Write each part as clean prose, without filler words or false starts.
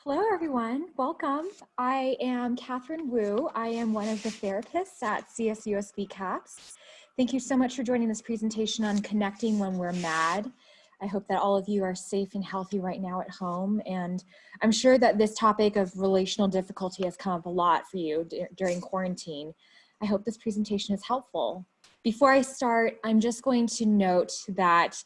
Hello, everyone. Welcome. I am Katherine Wu. I am one of the therapists at CSUSB CAPS. Thank you so much for joining this presentation on connecting when we're mad. I hope that all of you are safe and healthy right now at home. And I'm sure that this topic of relational difficulty has come up a lot for you during quarantine. I hope this presentation is helpful. Before I start, I'm just going to note that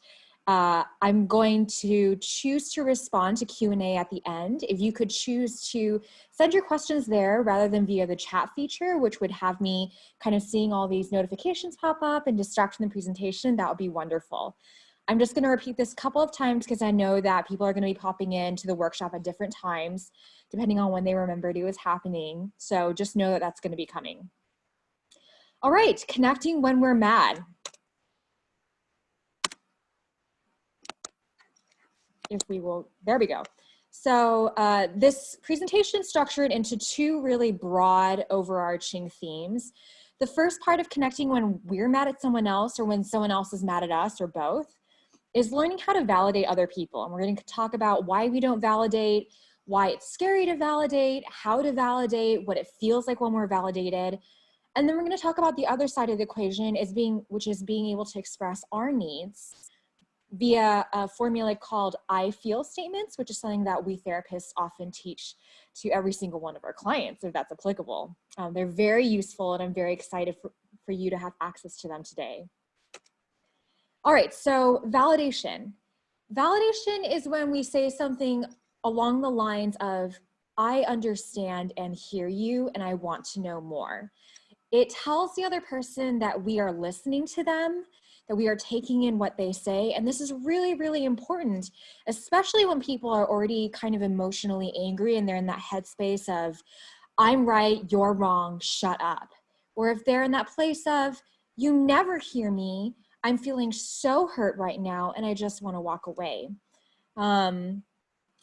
I'm going to choose to respond to Q&A at the end. If you could choose to send your questions there rather than via the chat feature, which would have me kind of seeing all these notifications pop up and distracting the presentation, that would be wonderful. I'm just going to repeat this a couple of times because I know that people are going to be popping into the workshop at different times, depending on when they remembered it was happening. So just know that that's going to be coming. All right, connecting when we're mad. If we will, there we go. So this presentation is structured into two really broad overarching themes. The first part of connecting when we're mad at someone else or when someone else is mad at us or both is learning how to validate other people. And we're going to talk about why we don't validate, why it's scary to validate, how to validate, what it feels like when we're validated. And then we're going to talk about the other side of the equation which is being able to express our needs via a formula called I feel statements, which is something that we therapists often teach to every single one of our clients, if that's applicable. They're very useful, and I'm very excited for you to have access to them today. All right, so validation. Validation is when we say something along the lines of, I understand and hear you, and I want to know more. It tells the other person that we are listening to them, that we are taking in what they say. And this is really, really important, especially when people are already kind of emotionally angry and they're in that headspace of, I'm right, you're wrong, shut up. Or if they're in that place of, you never hear me, I'm feeling so hurt right now and I just want to walk away.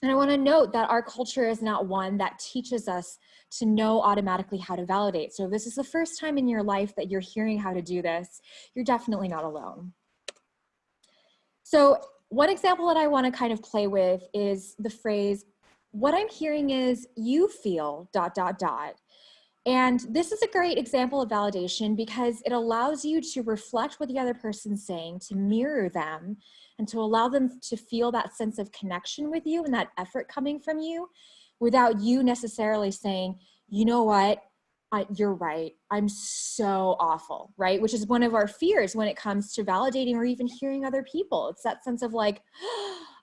And I want to note that our culture is not one that teaches us to know automatically how to validate. So if this is the first time in your life that you're hearing how to do this, you're definitely not alone. So one example that I want to kind of play with is the phrase, what I'm hearing is you feel ... And this is a great example of validation because it allows you to reflect what the other person's saying, to mirror them, and to allow them to feel that sense of connection with you and that effort coming from you without you necessarily saying, you know what, you're right, I'm so awful, right? Which is one of our fears when it comes to validating or even hearing other people. It's that sense of like,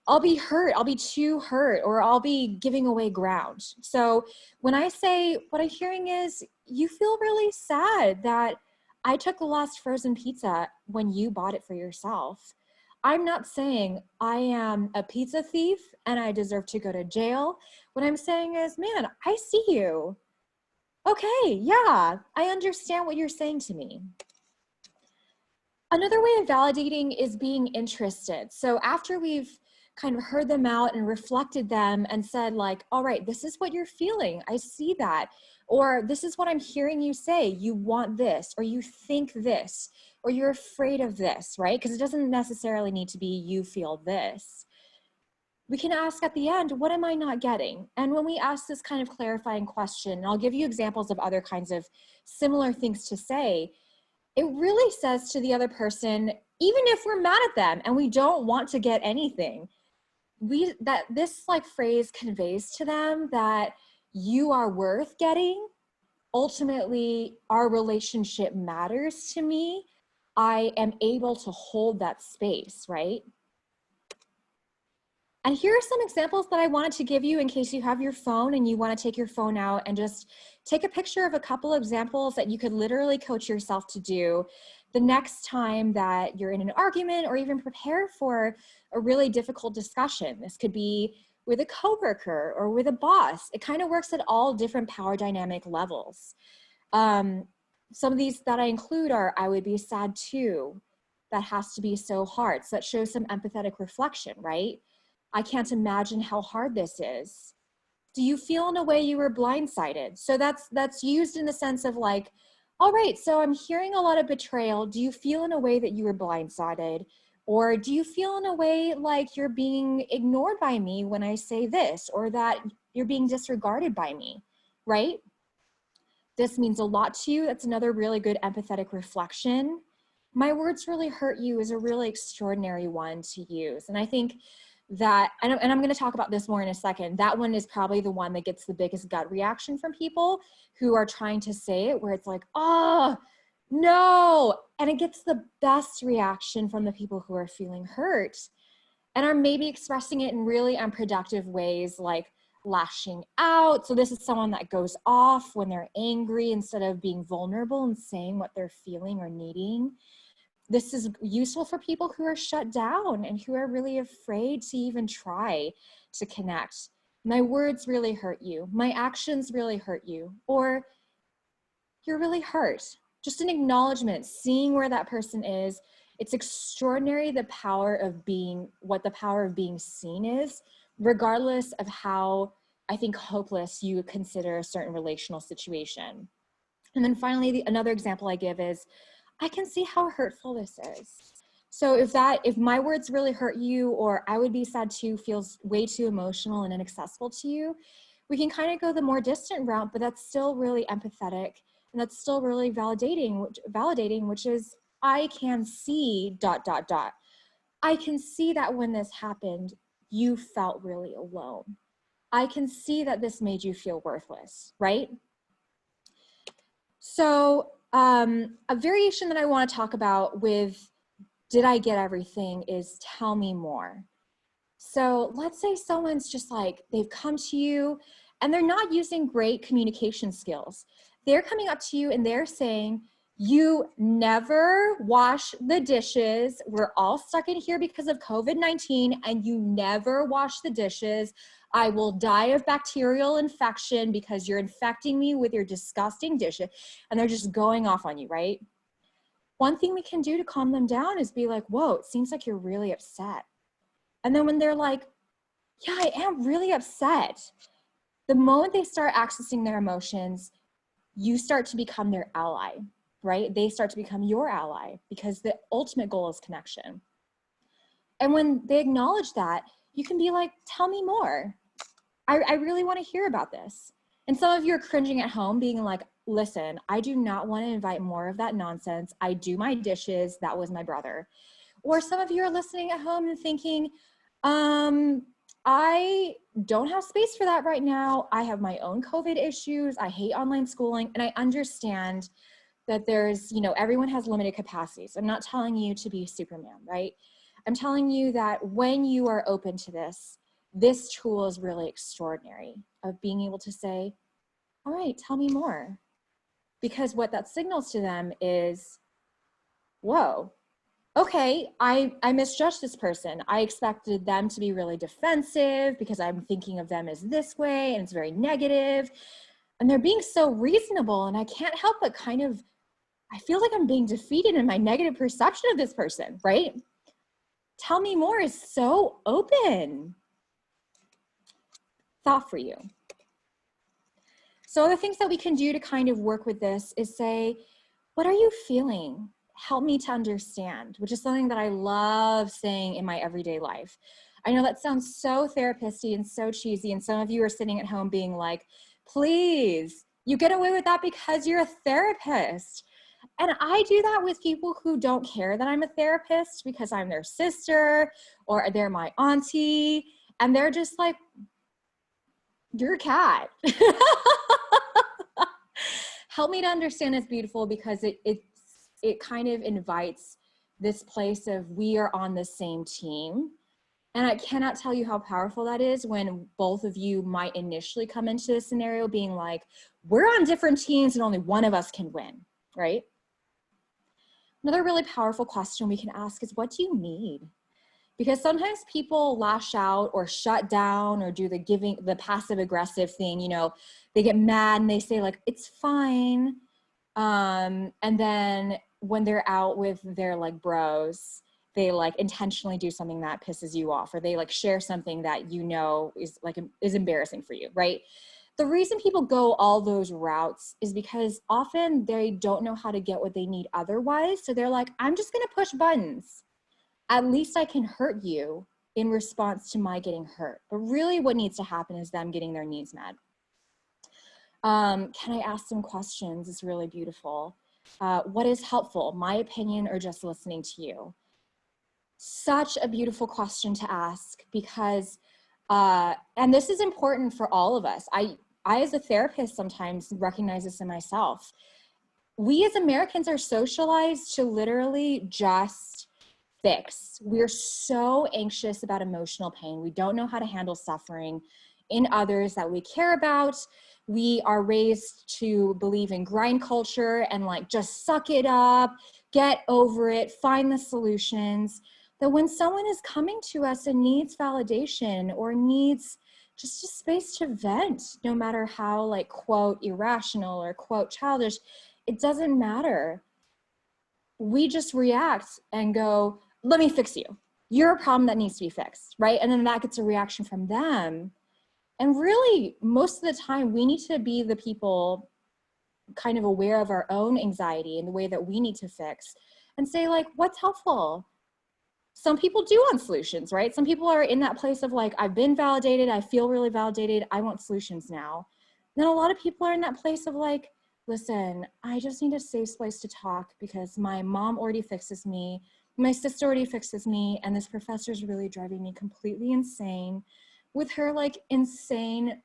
I'll be hurt, I'll be too hurt, or I'll be giving away ground. So when I say what I'm hearing is, you feel really sad that I took the last frozen pizza when you bought it for yourself. I'm not saying I am a pizza thief and I deserve to go to jail. What I'm saying is, man, I see you. Okay, yeah, I understand what you're saying to me. Another way of validating is being interested. So after we've kind of heard them out and reflected them and said like, all right, this is what you're feeling, I see that. Or this is what I'm hearing you say, you want this, or you think this, or you're afraid of this, right? Because it doesn't necessarily need to be you feel this. We can ask at the end, what am I not getting? And when we ask this kind of clarifying question, and I'll give you examples of other kinds of similar things to say, it really says to the other person, even if we're mad at them and we don't want to get anything, this like phrase conveys to them that you are worth getting. Ultimately, our relationship matters to me. I am able to hold that space, right? And here are some examples that I wanted to give you in case you have your phone and you want to take your phone out and just take a picture of a couple of examples that you could literally coach yourself to do the next time that you're in an argument or even prepare for a really difficult discussion. This could be with a coworker or with a boss. It kind of works at all different power dynamic levels. Some of these that I include are, I would be sad too. That has to be so hard. So that shows some empathetic reflection, right? I can't imagine how hard this is. Do you feel in a way you were blindsided? So that's used in the sense of like, all right, so I'm hearing a lot of betrayal. Do you feel in a way that you were blindsided? Or do you feel in a way like you're being ignored by me when I say this, or that you're being disregarded by me, right? This means a lot to you. That's another really good empathetic reflection. My words really hurt you is a really extraordinary one to use. And I think that, and I'm going to talk about this more in a second, that one is probably the one that gets the biggest gut reaction from people who are trying to say it, where it's like, oh, no. And it gets the best reaction from the people who are feeling hurt and are maybe expressing it in really unproductive ways, like lashing out. So this is someone that goes off when they're angry instead of being vulnerable and saying what they're feeling or needing. This is useful for people who are shut down and who are really afraid to even try to connect. My words really hurt you. My actions really hurt you. Or you're really hurt. Just an acknowledgement, seeing where that person is. It's extraordinary the power of being, what the power of being seen is, regardless of how, I think, hopeless you consider a certain relational situation. And then finally, another example I give is, I can see how hurtful this is. So if my words really hurt you, or I would be sad too, feels way too emotional and inaccessible to you, we can kind of go the more distant route, but that's still really empathetic. And that's still really validating, which is, I can see ... I can see that when this happened, you felt really alone. I can see that this made you feel worthless, right? So a variation that I want to talk about with did I get everything is tell me more. So let's say someone's just like, they've come to you and they're not using great communication skills. They're coming up to you and they're saying, you never wash the dishes. We're all stuck in here because of COVID-19 and you never wash the dishes. I will die of bacterial infection because you're infecting me with your disgusting dishes. And they're just going off on you, right? One thing we can do to calm them down is be like, whoa, it seems like you're really upset. And then when they're like, yeah, I am really upset. The moment they start accessing their emotions, you start to become their ally, right? They start to become your ally because the ultimate goal is connection. And when they acknowledge that, you can be like, tell me more. I really want to hear about this. And some of you are cringing at home being like, listen, I do not want to invite more of that nonsense. I do my dishes. That was my brother. Or some of you are listening at home and thinking, I don't have space for that right now. I have my own COVID issues. I hate online schooling. And I understand that there's, everyone has limited capacities. I'm not telling you to be Superman, right? I'm telling you that when you are open to this tool is really extraordinary of being able to say, all right, tell me more. Because what that signals to them is, whoa, okay, I misjudged this person. I expected them to be really defensive because I'm thinking of them as this way and it's very negative. And they're being so reasonable and I can't help but I feel like I'm being defeated in my negative perception of this person, right? Tell me more is so open. Thought for you. So other things that we can do to kind of work with this is say, what are you feeling? Help me to understand, which is something that I love saying in my everyday life. I know that sounds so therapist-y and so cheesy, and some of you are sitting at home being like, please, you get away with that because you're a therapist. And I do that with people who don't care that I'm a therapist because I'm their sister or they're my auntie, and they're just like, you're a cat. Help me to understand is beautiful because it kind of invites this place of we are on the same team. And I cannot tell you how powerful that is when both of you might initially come into this scenario being like, we're on different teams and only one of us can win, right? Another really powerful question we can ask is, what do you need? Because sometimes people lash out or shut down or do the passive aggressive thing, they get mad and they say like, it's fine. And then when they're out with their like bros, they like intentionally do something that pisses you off, or they like share something that is embarrassing for you, right? The reason people go all those routes is because often they don't know how to get what they need otherwise. So they're like, I'm just gonna push buttons. At least I can hurt you in response to my getting hurt. But really what needs to happen is them getting their needs met. Can I ask some questions? It's really beautiful. What is helpful, my opinion or just listening to you? Such a beautiful question to ask because, and this is important for all of us. I as a therapist sometimes recognize this in myself. We as Americans are socialized to literally just fix. We're so anxious about emotional pain. We don't know how to handle suffering in others that we care about. We are raised to believe in grind culture and like, just suck it up, get over it, find the solutions. That when someone is coming to us and needs validation or needs just a space to vent, no matter how like quote irrational or quote childish, it doesn't matter. We just react and go, let me fix you. You're a problem that needs to be fixed, right? And then that gets a reaction from them. And really, most of the time, we need to be the people kind of aware of our own anxiety and the way that we need to fix and say like, what's helpful? Some people do want solutions, right? Some people are in that place of like, I've been validated, I feel really validated, I want solutions now. Then a lot of people are in that place of like, listen, I just need a safe place to talk because my mom already fixes me, my sister already fixes me, and this professor is really driving me completely insane with her like insane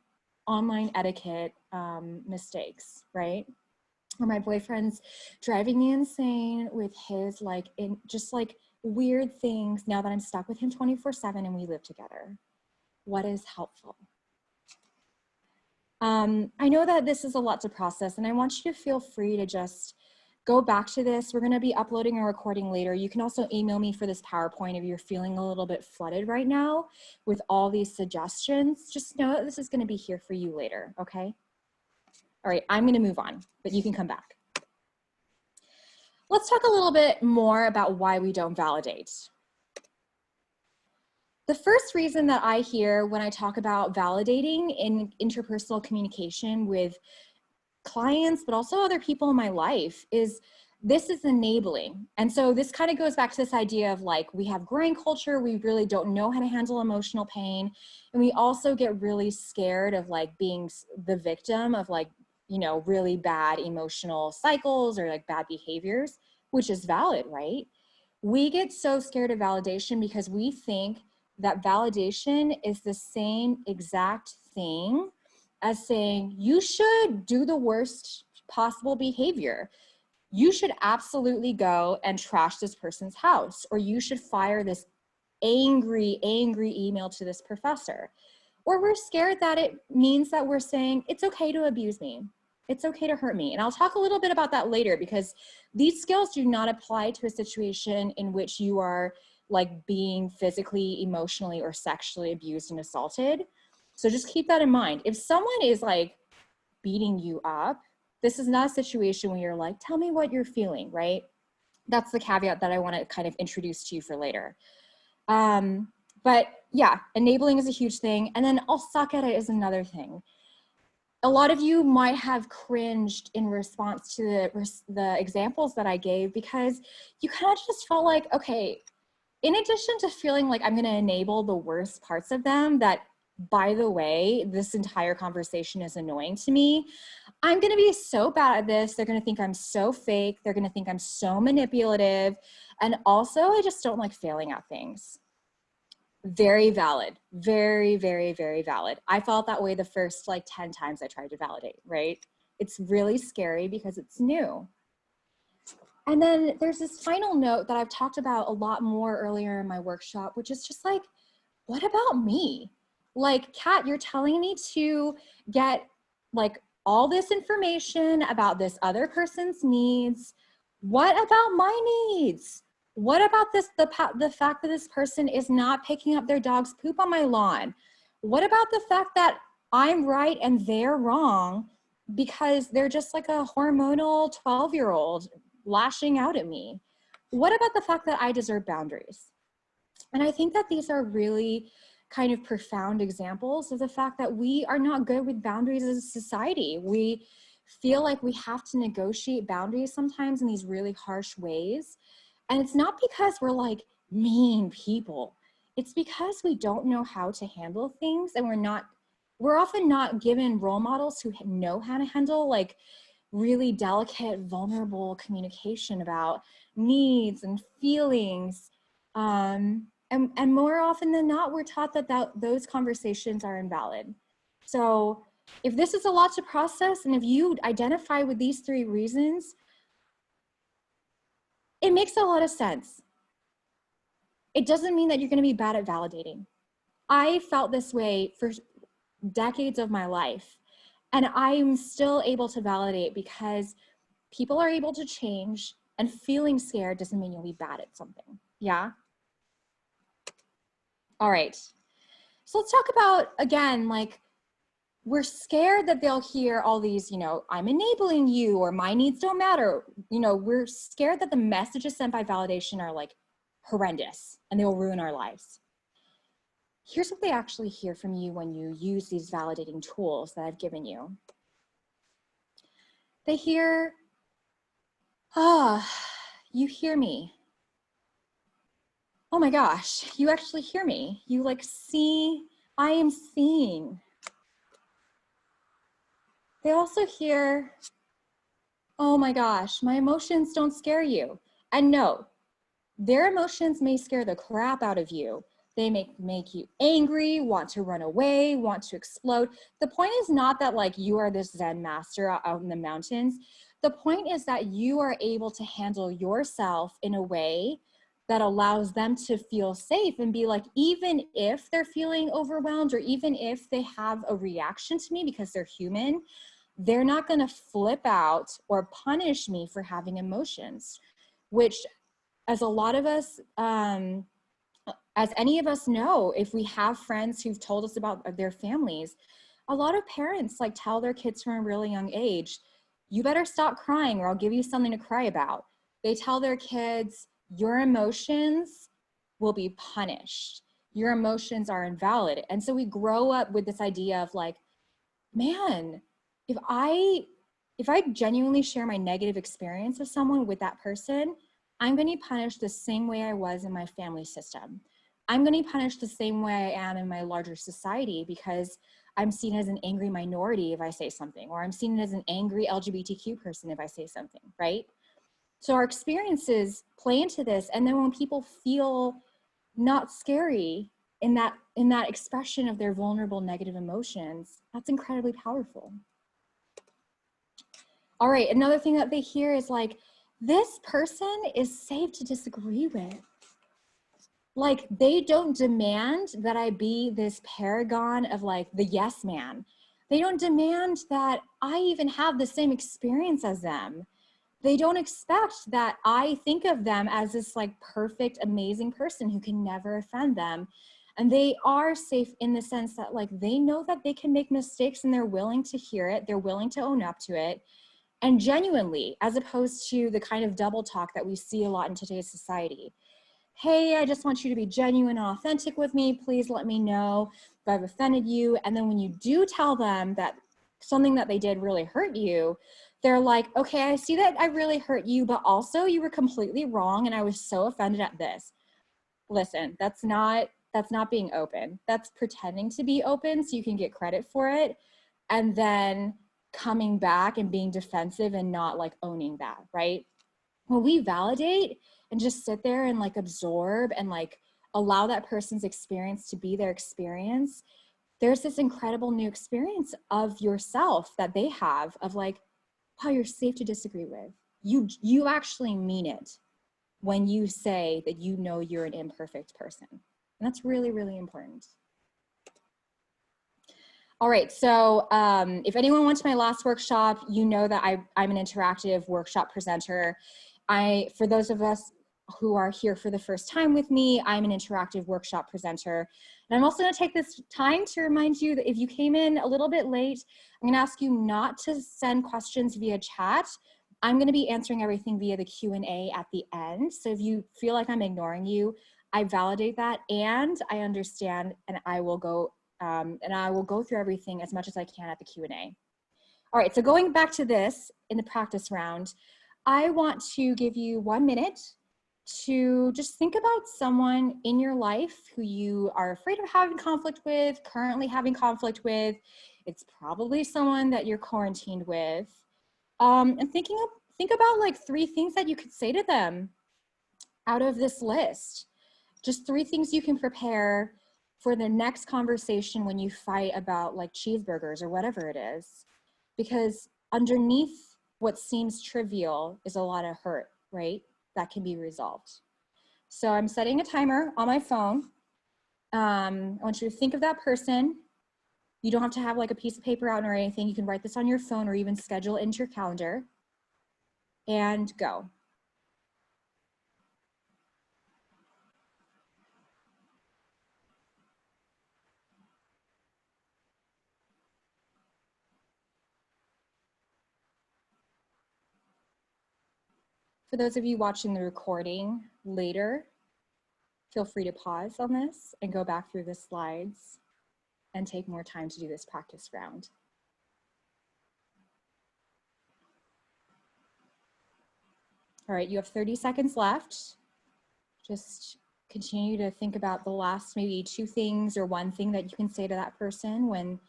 online etiquette mistakes, right? Or my boyfriend's driving me insane with his like, just like weird things now that I'm stuck with him 24/7 and we live together. What is helpful? I know that this is a lot to process and I want you to feel free to just go back to this. We're gonna be uploading a recording later. You can also email me for this PowerPoint if you're feeling a little bit flooded right now with all these suggestions. Just know that this is gonna be here for you later, okay? All right, I'm gonna move on, but you can come back. Let's talk a little bit more about why we don't validate. The first reason that I hear when I talk about validating in interpersonal communication with clients, but also other people in my life is this is enabling. And so this kind of goes back to this idea of like, we have grind culture, we really don't know how to handle emotional pain. And we also get really scared of like being the victim of like, you know, really bad emotional cycles or like bad behaviors, which is valid, right? We get so scared of validation because we think that validation is the same exact thing as saying you should do the worst possible behavior. You should absolutely go and trash this person's house, or you should fire this angry email to this professor. Or we're scared that it means that we're saying it's okay to abuse me. It's okay to hurt me. And I'll talk a little bit about that later because these skills do not apply to a situation in which you are like being physically, emotionally, or sexually abused and assaulted. So just keep that in mind. If someone is like beating you up, this is not a situation where you're like, tell me what you're feeling, right? That's the caveat that I want to kind of introduce to you for later. But yeah, enabling is a huge thing. And then I'll suck at it is another thing. A lot of you might have cringed in response to the examples that I gave because you kind of just felt like, okay, in addition to feeling like I'm going to enable the worst parts of them that, by the way, this entire conversation is annoying to me, I'm going to be so bad at this. They're going to think I'm so fake. They're going to think I'm so manipulative. And also, I just don't like failing at things. Very valid. Very, very, very valid. I felt that way the first like 10 times I tried to validate, right? It's really scary because it's new. And then there's this final note that I've talked about a lot more earlier in my workshop, which is just like, what about me? Like, Kat, you're telling me to get like all this information about this other person's needs. What about my needs? What about this, the fact that this person is not picking up their dog's poop on my lawn? What about the fact that I'm right and they're wrong because they're just like a hormonal 12-year-old lashing out at me? What about the fact that I deserve boundaries? And I think that these are really kind of profound examples of the fact that we are not good with boundaries as a society. We feel like we have to negotiate boundaries sometimes in these really harsh ways. And it's not because we're like mean people. it's because we don't know how to handle things, and we're often not given role models who know how to handle like really delicate, vulnerable communication about needs and feelings. And more often than not, we're taught that those conversations are invalid. So if this is a lot to process, and if you identify with these 3 reasons, it makes a lot of sense. It doesn't mean that you're going to be bad at validating. I felt this way for decades of my life, and I'm still able to validate because people are able to change, and feeling scared doesn't mean you'll be bad at something. Yeah? All right. So let's talk about, again, like, we're scared that they'll hear all these, you know, I'm enabling you, or my needs don't matter. You know, we're scared that the messages sent by validation are like horrendous and they will ruin our lives. Here's what they actually hear from you when you use these validating tools that I've given you. They hear, you hear me. Oh my gosh, you actually hear me. You like see, I am seeing. They also hear, oh my gosh, my emotions don't scare you. And no, their emotions may scare the crap out of you. They make you angry, want to run away, want to explode. The point is not that like you are this Zen master out in the mountains. The point is that you are able to handle yourself in a way that allows them to feel safe and be like, even if they're feeling overwhelmed, or even if they have a reaction to me because they're human, they're not going to flip out or punish me for having emotions, which, as a lot of us, as any of us know, if we have friends who've told us about their families, a lot of parents like tell their kids from a really young age, you better stop crying or I'll give you something to cry about. They tell their kids, your emotions will be punished. Your emotions are invalid. And so we grow up with this idea of like, man, if I genuinely share my negative experience with someone, with that person, I'm going to be punished the same way I was in my family system. I'm going to be punished the same way I am in my larger society because I'm seen as an angry minority if I say something, or I'm seen as an angry LGBTQ person if I say something, right? So our experiences play into this. And then when people feel not scary in that expression of their vulnerable negative emotions, that's incredibly powerful. All right, another thing that they hear is like, this person is safe to disagree with. Like, they don't demand that I be this paragon of like the yes man. They don't demand that I even have the same experience as them. They don't expect that I think of them as this like perfect, amazing person who can never offend them. And they are safe in the sense that like, they know that they can make mistakes and they're willing to hear it. They're willing to own up to it. And genuinely, as opposed to the kind of double talk that we see a lot in today's society. Hey, I just want you to be genuine and authentic with me. Please let me know if I've offended you. And then when you do tell them that something that they did really hurt you, they're like, okay, I see that I really hurt you, but also you were completely wrong and I was so offended at this. Listen, that's not being open. That's pretending to be open so you can get credit for it. And then coming back and being defensive and not like owning that, right? When we validate and just sit there and like absorb and like allow that person's experience to be their experience, there's this incredible new experience of yourself that they have of like, wow, you're safe to disagree with. You actually mean it when you say that you know you're an imperfect person. And that's really, really important. All right, so if anyone went to my last workshop, you know that I'm an interactive workshop presenter. For those of us who are here for the first time with me, I'm an interactive workshop presenter. And I'm also gonna take this time to remind you that if you came in a little bit late, I'm gonna ask you not to send questions via chat. I'm gonna be answering everything via the Q&A at the end. So if you feel like I'm ignoring you, I validate that and I understand, and I will go through everything as much as I can at the Q&A. All right, so going back to this in the practice round, I want to give you 1 minute to just think about someone in your life who you are afraid of having conflict with, currently having conflict with. It's probably someone that you're quarantined with. And think about like 3 things that you could say to them out of this list. Just 3 things you can prepare for the next conversation when you fight about like cheeseburgers or whatever it is. Because underneath what seems trivial is a lot of hurt, right? That can be resolved. So I'm setting a timer on my phone. I want you to think of that person. You don't have to have like a piece of paper out or anything. You can write this on your phone or even schedule it into your calendar. And go. For those of you watching the recording later, feel free to pause on this and go back through the slides and take more time to do this practice round. All right, you have 30 seconds left. Just continue to think about the last maybe 2 things or 1 thing that you can say to that person when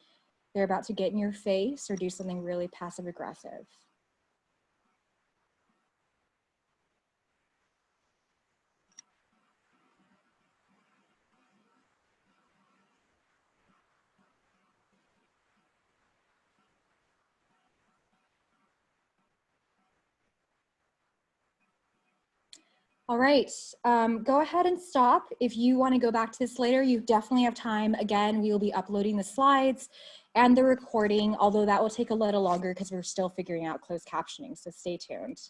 they're about to get in your face or do something really passive aggressive. All right, go ahead and stop. If you want to go back to this later, you definitely have time. Again, we will be uploading the slides and the recording, although that will take a little longer because we're still figuring out closed captioning, so stay tuned.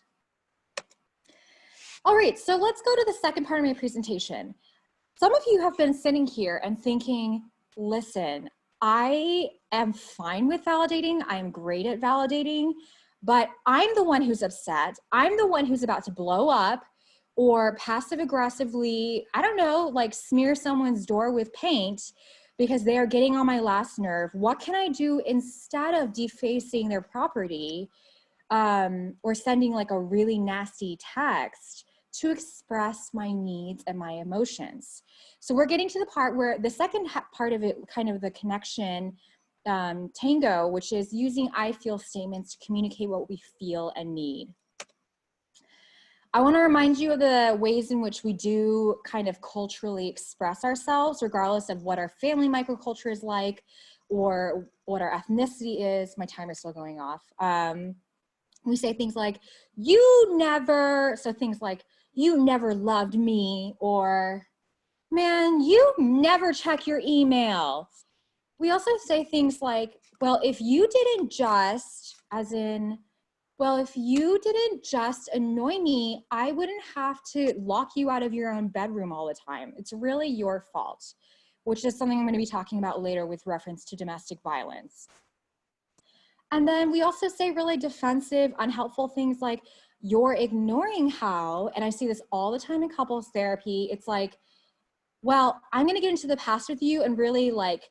All right, so let's go to the second part of my presentation. Some of you have been sitting here and thinking, listen, I am fine with validating. I'm great at validating, but I'm the one who's upset. I'm the one who's about to blow up or passive aggressively, I don't know, like smear someone's door with paint because they are getting on my last nerve. What can I do instead of defacing their property or sending like a really nasty text to express my needs and my emotions? So we're getting to the part where the second part of it, kind of the connection tango, which is using I feel statements to communicate what we feel and need. I want to remind you of the ways in which we do kind of culturally express ourselves, regardless of what our family microculture is like or what our ethnicity is. My timer's still going off. We say things like, you never, so things like, you never loved me, or man, you never check your email. We also say things like, well, if you didn't just, as in, well, if you didn't just annoy me, I wouldn't have to lock you out of your own bedroom all the time. It's really your fault, which is something I'm going to be talking about later with reference to domestic violence. And then we also say really defensive, unhelpful things like, you're ignoring how, and I see this all the time in couples therapy. It's like, well, I'm going to get into the past with you and really like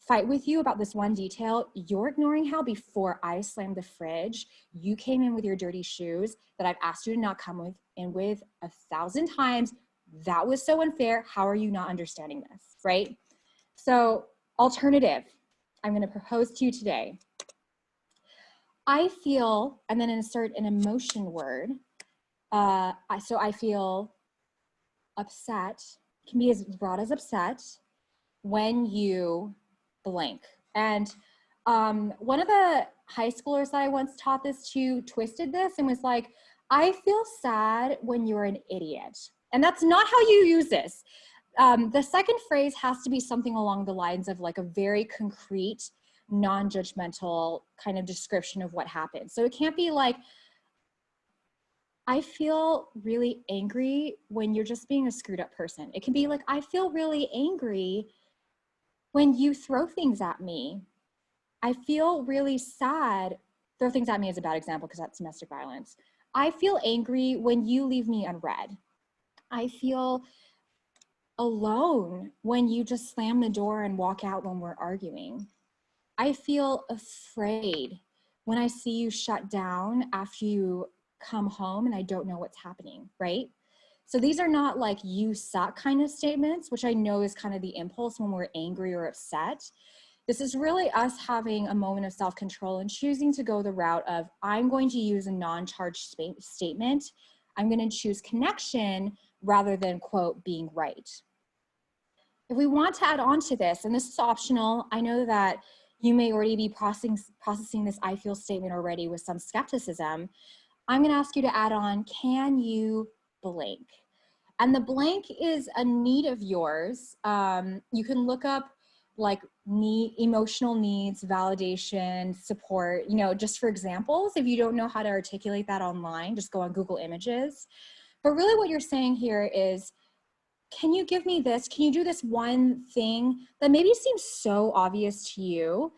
fight with you about this one detail. You're ignoring how before I slammed the fridge, you came in with your dirty shoes that I've asked you to not come in with 1,000 times. That was so unfair. How are you not understanding this, right? So alternative, I'm going to propose to you today. I feel, and then insert an emotion word. So I feel upset, can be as broad as upset, when you blank. And one of the high schoolers that I once taught this to twisted this and was like, I feel sad when you're an idiot. And that's not how you use this. The second phrase has to be something along the lines of like a very concrete, non-judgmental kind of description of what happened. So it can't be like, I feel really angry when you're just being a screwed up person. It can be like, I feel really angry when you throw things at me. I feel really sad. Throw things at me is a bad example because that's domestic violence. I feel angry when you leave me unread. I feel alone when you just slam the door and walk out when we're arguing. I feel afraid when I see you shut down after you come home and I don't know what's happening, right? So these are not like you suck kind of statements, which I know is kind of the impulse when we're angry or upset. This is really us having a moment of self-control and choosing to go the route of, I'm going to use a non-charged statement. I'm going to choose connection rather than, quote, being right. If we want to add on to this, and this is optional, I know that you may already be processing this I feel statement already with some skepticism. I'm going to ask you to add on, can you blank? And the blank is a need of yours. You can look up like emotional needs, validation, support, you know, just for examples. If you don't know how to articulate that online, just go on Google Images. But really what you're saying here is, can you give me this? Can you do this one thing that maybe seems so obvious to you,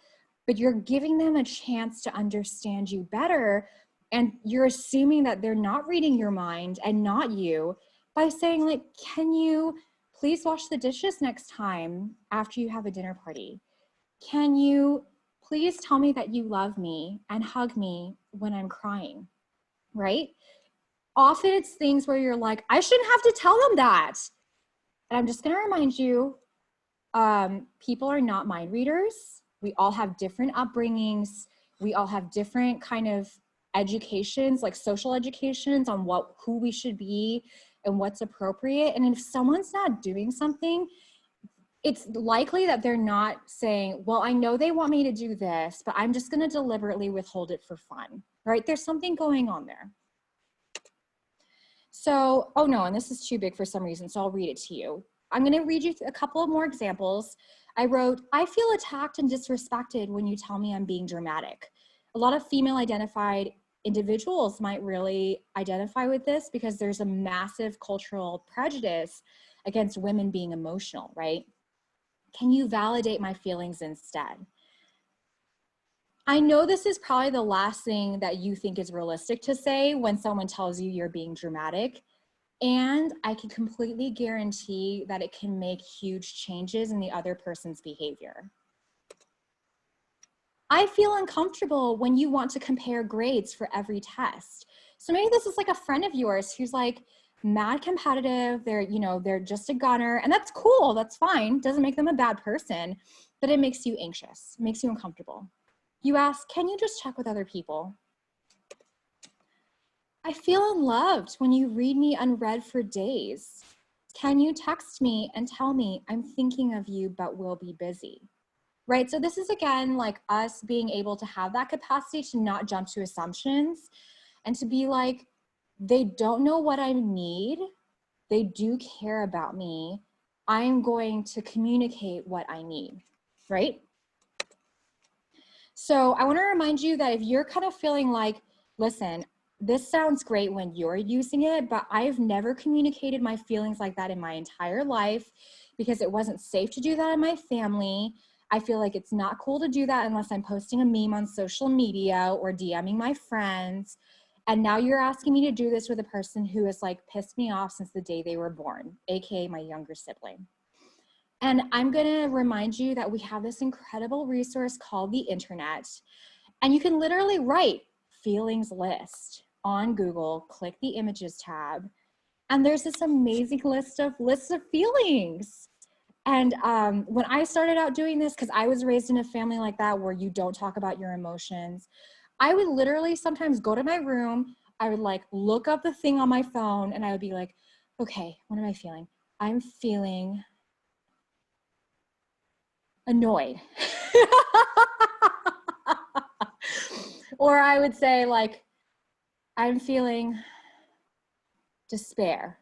but you're giving them a chance to understand you better, and you're assuming that they're not reading your mind and not you, by saying like, can you please wash the dishes next time after you have a dinner party? Can you please tell me that you love me and hug me when I'm crying, right? Often it's things where you're like, I shouldn't have to tell them that. And I'm just gonna remind you, people are not mind readers. We all have different upbringings. We all have different kind of educations, like social educations on who we should be and what's appropriate. And if someone's not doing something, it's likely that they're not saying, well, I know they want me to do this, but I'm just gonna deliberately withhold it for fun, right? There's something going on there. So, oh no, and this is too big for some reason, so I'll read it to you. I'm gonna read you a couple of more examples. I wrote, I feel attacked and disrespected when you tell me I'm being dramatic. A lot of female identified individuals might really identify with this because there's a massive cultural prejudice against women being emotional, right? Can you validate my feelings instead? I know this is probably the last thing that you think is realistic to say when someone tells you you're being dramatic. And I can completely guarantee that it can make huge changes in the other person's behavior. I feel uncomfortable when you want to compare grades for every test. So maybe this is like a friend of yours who's like mad competitive. They're just a gunner, and that's cool. That's fine. Doesn't make them a bad person, but it makes you anxious, makes you uncomfortable. You ask, can you just check with other people? I feel unloved when you read me unread for days. Can you text me and tell me I'm thinking of you but will be busy? Right, so this is again like us being able to have that capacity to not jump to assumptions and to be like, they don't know what I need. They do care about me. I'm going to communicate what I need, right? So I want to remind you that if you're kind of feeling like, listen, this sounds great when you're using it, but I've never communicated my feelings like that in my entire life because it wasn't safe to do that in my family. I feel like it's not cool to do that unless I'm posting a meme on social media or DMing my friends. And now you're asking me to do this with a person who has like pissed me off since the day they were born, AKA my younger sibling. And I'm gonna remind you that we have this incredible resource called the internet. And you can literally write feelings list on Google, click the images tab, and there's this amazing lists of feelings. And when I started out doing this, because I was raised in a family like that where you don't talk about your emotions, I would literally sometimes go to my room, I would like look up the thing on my phone and I would be like, okay, what am I feeling? I'm feeling annoyed. Or I would say like, I'm feeling despair.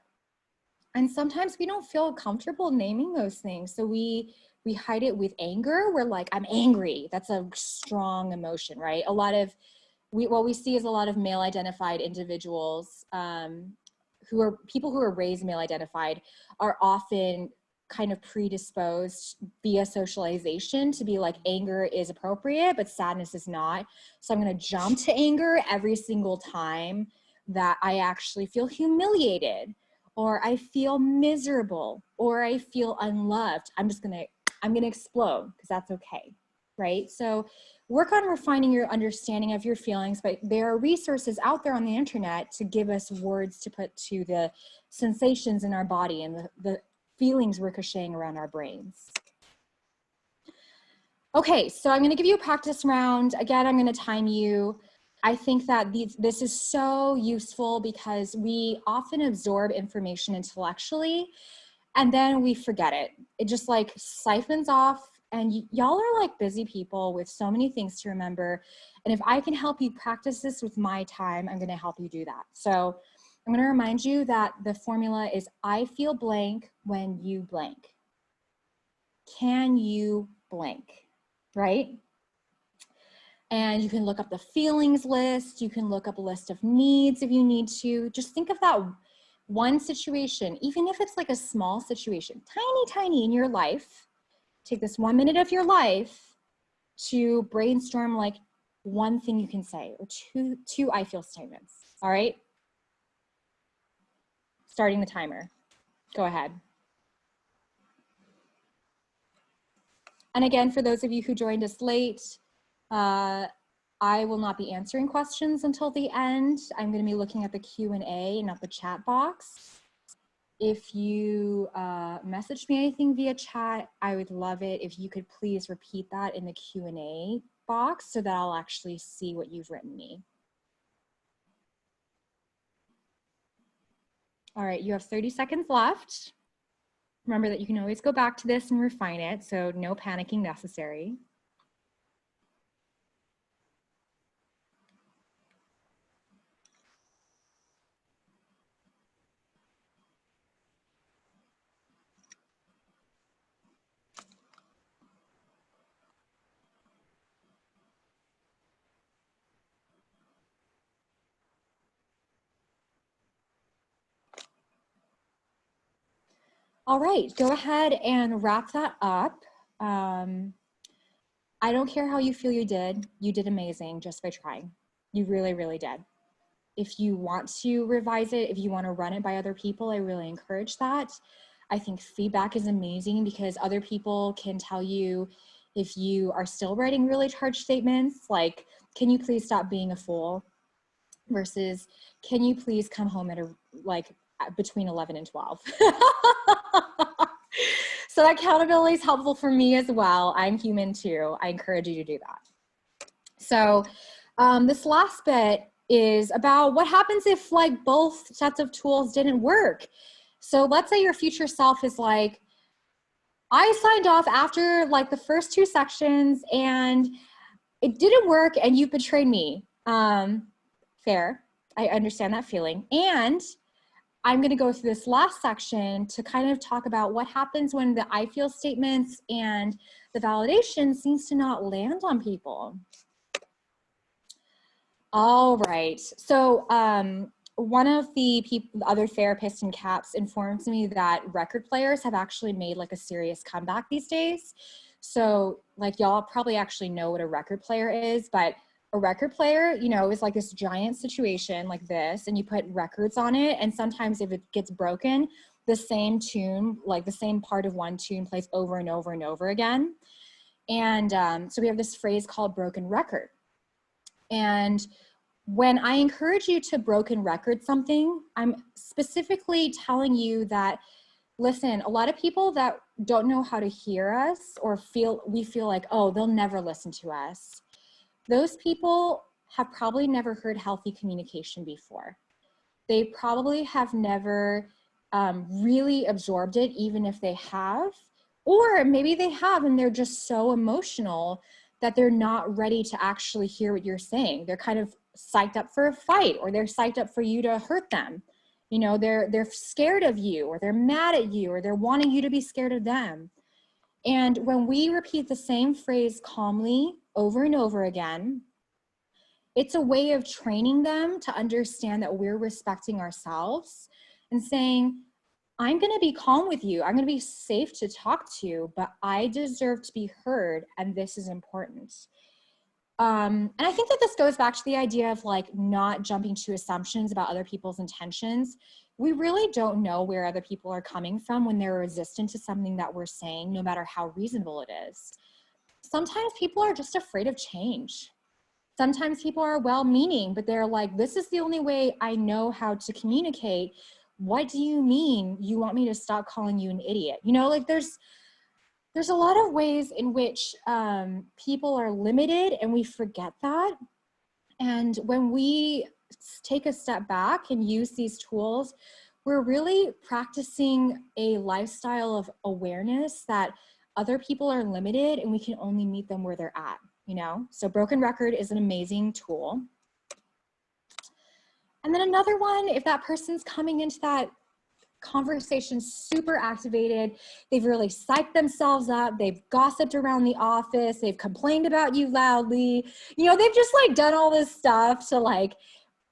And sometimes we don't feel comfortable naming those things. So we hide it with anger. We're like, I'm angry. That's a strong emotion, right? What we see is a lot of male identified individuals who are raised male identified are often kind of predisposed via socialization to be like, anger is appropriate, but sadness is not. So I'm going to jump to anger every single time that I actually feel humiliated, or I feel miserable, or I feel unloved. I'm going to explode because that's okay. right? So work on refining your understanding of your feelings, but there are resources out there on the internet to give us words to put to the sensations in our body and the feelings ricocheting around our brains. Okay, so I'm gonna give you a practice round. Again, I'm gonna time you. I think that this is so useful because we often absorb information intellectually and then we forget it. It just like siphons off, and y'all are like busy people with so many things to remember. And if I can help you practice this with my time, I'm gonna help you do that. So I'm gonna remind you that the formula is I feel blank when you blank. Can you blank, right? And you can look up the feelings list. You can look up a list of needs if you need to. Just think of that one situation, even if it's like a small situation, tiny in your life. Take this 1 minute of your life to brainstorm like one thing you can say, or two I feel statements. All right? Starting the timer. Go ahead. And again, for those of you who joined us late, I will not be answering questions until the end. I'm going to be looking at the Q&A, not the chat box. If you message me anything via chat, I would love it if you could please repeat that in the Q&A box so that I'll actually see what you've written me. All right, you have 30 seconds left. Remember that you can always go back to this and refine it, so no panicking necessary. All right, go ahead and wrap that up. I don't care how you feel you did amazing just by trying. You really, really did. If you want to revise it, if you want to run it by other people, I really encourage that. I think feedback is amazing because other people can tell you if you are still writing really charged statements, like, can you please stop being a fool? Versus, can you please come home at between 11 and 12? So accountability is helpful for me as well. I'm human too. I encourage you to do that. So this last bit is about what happens if like both sets of tools didn't work. So let's say your future self is like, I signed off after like the first 2 sections and it didn't work and you betrayed me. Fair, I understand that feeling. And I'm gonna go through this last section to kind of talk about what happens when the I feel statements and the validation seems to not land on people. All right, so one of the other therapists in CAPS informs me that record players have actually made like a serious comeback these days. So like y'all probably actually know what a record player is, but a record player, you know, is like this giant situation like this, and you put records on it, and sometimes if it gets broken, the same tune, like the same part of one tune plays over and over and over again. And so we have this phrase called broken record. And when I encourage you to broken record something, I'm specifically telling you that, listen, a lot of people that don't know how to hear us or we feel like, oh, they'll never listen to us. Those people have probably never heard healthy communication before. They probably have never really absorbed it, even if they have, or maybe they have and they're just so emotional that they're not ready to actually hear what you're saying. They're kind of psyched up for a fight, or they're psyched up for you to hurt them. You know, they're scared of you, or they're mad at you, or they're wanting you to be scared of them. And when we repeat the same phrase calmly over and over again, it's a way of training them to understand that we're respecting ourselves and saying, I'm going to be calm with you. I'm going to be safe to talk to you, but I deserve to be heard, and this is important. And I think that this goes back to the idea of like not jumping to assumptions about other people's intentions. We really don't know where other people are coming from when they're resistant to something that we're saying, no matter how reasonable it is. sometimes people are just afraid of change. Sometimes people are well-meaning, but they're like, this is the only way I know how to communicate. What do you mean you want me to stop calling you an idiot? You know, like there's a lot of ways in which people are limited, and we forget that. And when we take a step back and use these tools, we're really practicing a lifestyle of awareness that other people are limited and we can only meet them where they're at, you know? So Broken Record is an amazing tool. And then another one, if that person's coming into that conversation super activated, they've really psyched themselves up, they've gossiped around the office, they've complained about you loudly, you know, they've just like done all this stuff to like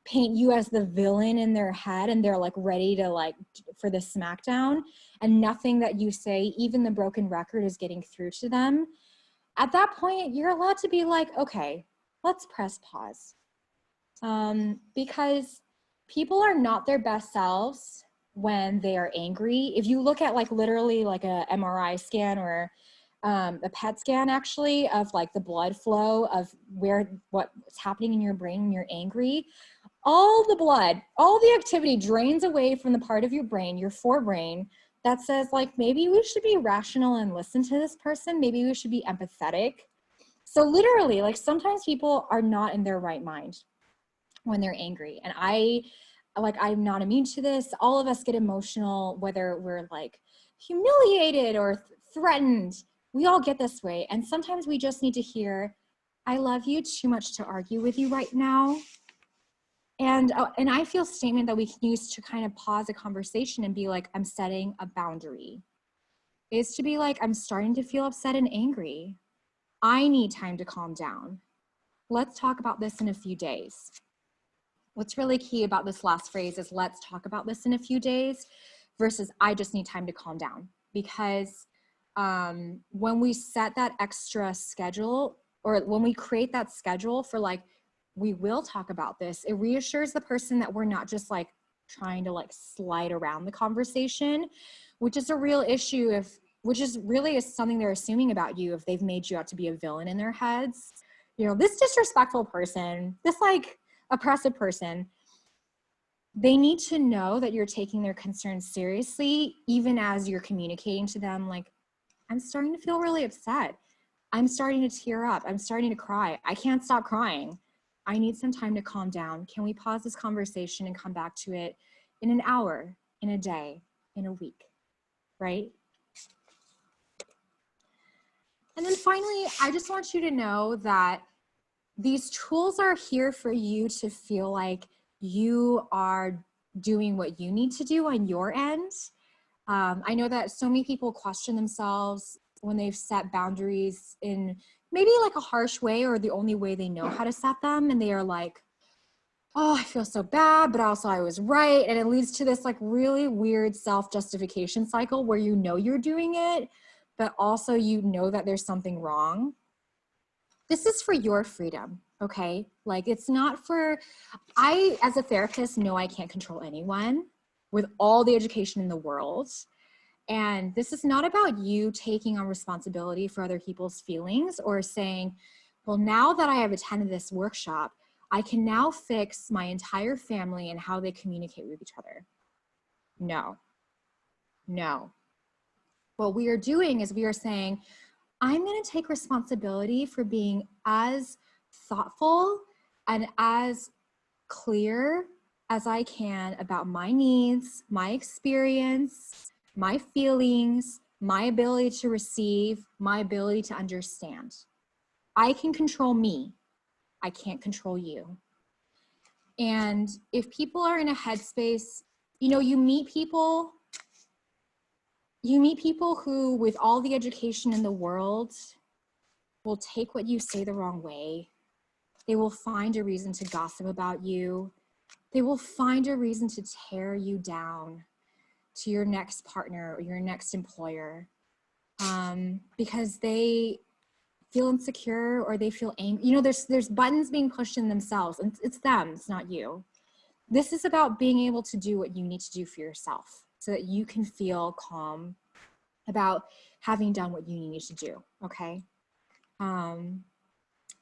paint you as the villain in their head, and they're like ready to like for the smackdown, and nothing that you say, even the broken record, is getting through to them. At that point, you're allowed to be like, okay, let's press pause. Because people are not their best selves when they are angry. If you look at like literally like a MRI scan or a PET scan actually of like the blood flow of what's happening in your brain when you're angry, all the blood, all the activity drains away from the part of your brain, your forebrain, that says like, maybe we should be rational and listen to this person. Maybe we should be empathetic. So literally, like sometimes people are not in their right mind when they're angry. And I'm not immune to this. All of us get emotional, whether we're like humiliated or threatened. We all get this way. And sometimes we just need to hear, I love you too much to argue with you right now. And I feel a statement that we can use to kind of pause a conversation and be like, I'm setting a boundary, is to be like, I'm starting to feel upset and angry. I need time to calm down. Let's talk about this in a few days. What's really key about this last phrase is let's talk about this in a few days versus I just need time to calm down. Because when we set that extra schedule, or when we create that schedule for like, we will talk about this, it reassures the person that we're not just like trying to like slide around the conversation, which is a real issue which is really something they're assuming about you if they've made you out to be a villain in their heads. You know, this disrespectful person, this like oppressive person, they need to know that you're taking their concerns seriously, even as you're communicating to them like, I'm starting to feel really upset. I'm starting to tear up. I'm starting to cry. I can't stop crying. I need some time to calm down. Can we pause this conversation and come back to it in an hour, in a day, in a week, right? And then finally, I just want you to know that these tools are here for you to feel like you are doing what you need to do on your end. I know that so many people question themselves when they've set boundaries in maybe like a harsh way or the only way they know how to set them. And they are like, oh, I feel so bad, but also I was right. And it leads to this like really weird self-justification cycle where you know you're doing it, but also you know that there's something wrong. This is for your freedom, okay? Like it's not for, I as a therapist know I can't control anyone with all the education in the world. And this is not about you taking on responsibility for other people's feelings or saying, well, now that I have attended this workshop, I can now fix my entire family and how they communicate with each other. No, no. What we are doing is we are saying, I'm going to take responsibility for being as thoughtful and as clear as I can about my needs, my experience, my feelings, my ability to receive, my ability to understand. I can control me. I can't control you. And if people are in a headspace, you know, you meet people who, with all the education in the world, will take what you say the wrong way. They will find a reason to gossip about you. They will find a reason to tear you down to your next partner or your next employer because they feel insecure or they feel angry. You know, there's buttons being pushed in themselves, and it's them, it's not you. This is about being able to do what you need to do for yourself so that you can feel calm about having done what you need to do, okay?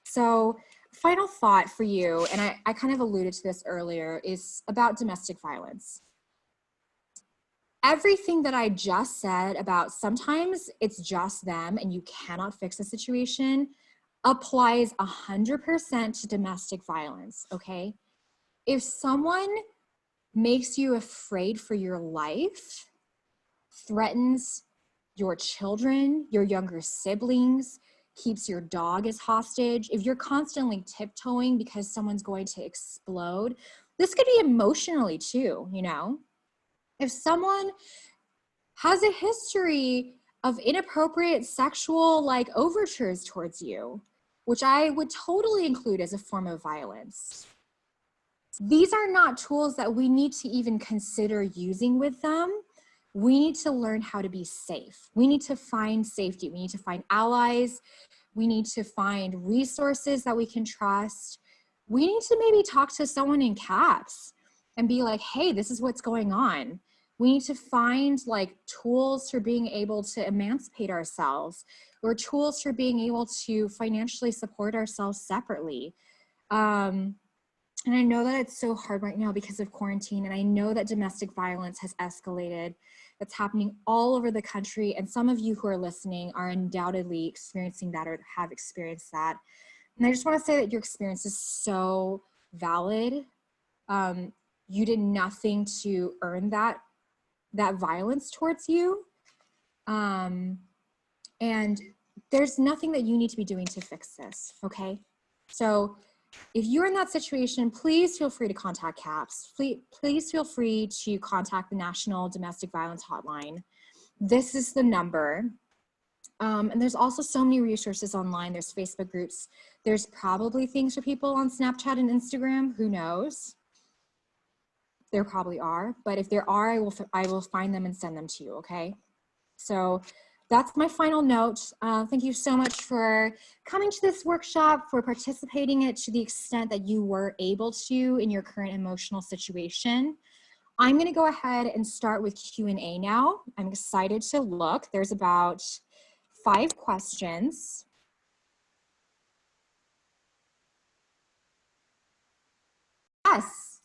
So final thought for you, and I kind of alluded to this earlier, is about domestic violence. Everything that I just said about sometimes it's just them and you cannot fix a situation applies 100% to domestic violence, okay? If someone makes you afraid for your life, threatens your children, your younger siblings, keeps your dog as hostage, if you're constantly tiptoeing because someone's going to explode, this could be emotionally too, you know? If someone has a history of inappropriate sexual like overtures towards you, which I would totally include as a form of violence, these are not tools that we need to even consider using with them. We need to learn how to be safe. We need to find safety. We need to find allies. We need to find resources that we can trust. We need to maybe talk to someone in CAPS and be like, hey, this is what's going on. We need to find like tools for being able to emancipate ourselves, or tools for being able to financially support ourselves separately. And I know that it's so hard right now because of quarantine, and I know that domestic violence has escalated. It's happening all over the country, and some of you who are listening are undoubtedly experiencing that or have experienced that. And I just want to say that your experience is so valid. You did nothing to earn that violence towards you. And there's nothing that you need to be doing to fix this, okay? So if you're in that situation, please feel free to contact CAPS. Please feel free to contact the National Domestic Violence Hotline. This is the number. And there's also so many resources online. There's Facebook groups. There's probably things for people on Snapchat and Instagram. Who knows? There probably are. But if there are, I will find them and send them to you, okay? So that's my final note. Thank you so much for coming to this workshop, for participating in it to the extent that you were able to in your current emotional situation. I'm gonna go ahead and start with Q&A now. I'm excited to look. There's about 5 questions.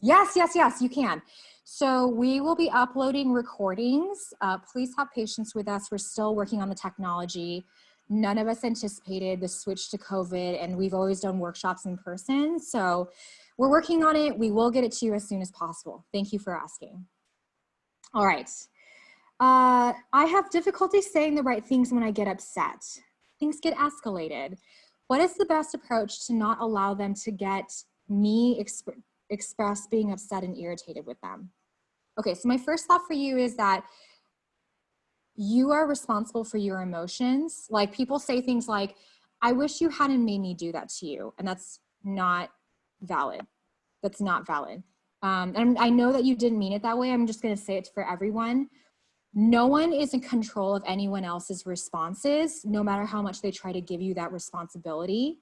Yes, you can. So we will be uploading recordings. Please have patience with us. We're still working on the technology. None of us anticipated the switch to COVID, and we've always done workshops in person. So we're working on it. We will get it to you as soon as possible. Thank you for asking. All right. I have difficulty saying the right things when I get upset. Things get escalated. What is the best approach to not allow them to get me express being upset and irritated with them? Okay, so my first thought for you is that you are responsible for your emotions. Like, people say things like, I wish you hadn't made me do that to you. And that's not valid. That's not valid. And I know that you didn't mean it that way. I'm just gonna say it for everyone. No one is in control of anyone else's responses, no matter how much they try to give you that responsibility.